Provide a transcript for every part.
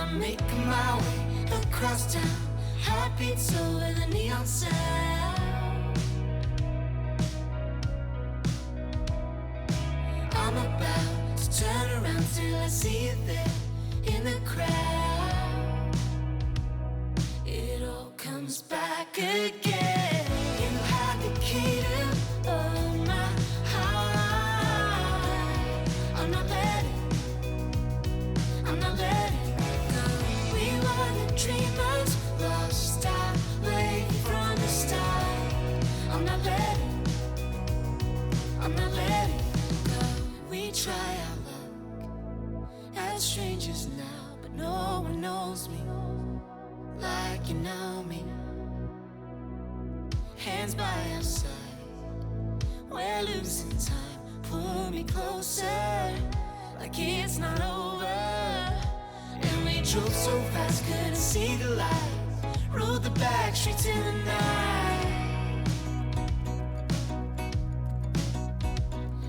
I'm making my way across town. Heartbeats over the neon sound. I'm about to turn around till I see you there in the crowd. It all comes back again. You had the key to my heart. I'm not letting go. We were the dreamers, lost our way from the start. I'm not letting go. We try our luck as strangers now, but no one knows me like you know me. Hands by our side, we're losing time. Pull me closer, like it's not over. And we drove so fast, couldn't see the light. Rode the back streets in the night.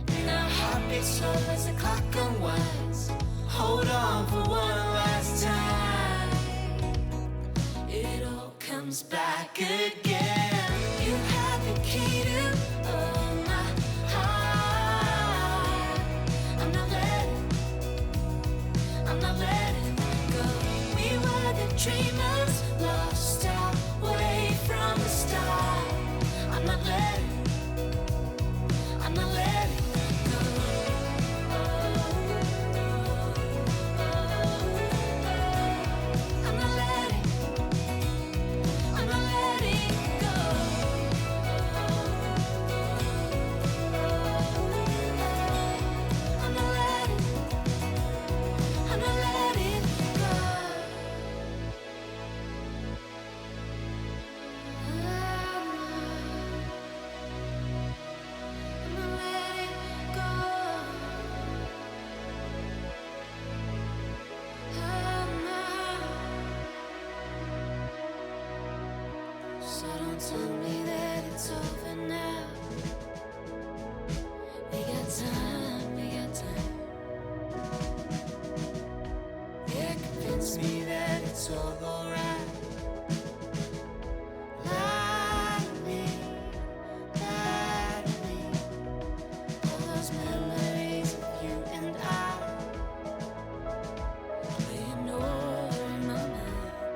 And our heart beats slow as the clock unwinds. Hold on for one last time. It all comes back again. You had the key to my heart. I'm not letting go. We were the dreamers, lost our way from the start. I'm not letting go. I'm not letting go. I'm not letting go. So don't tell me that it's over now. We got time. Yeah, convince me that it's all alright. Lie to me. All those memories of you and I playing over in my mind.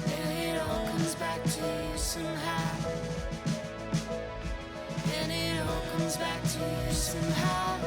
Yeah, it all comes back to you somehow. And it all comes back to you somehow.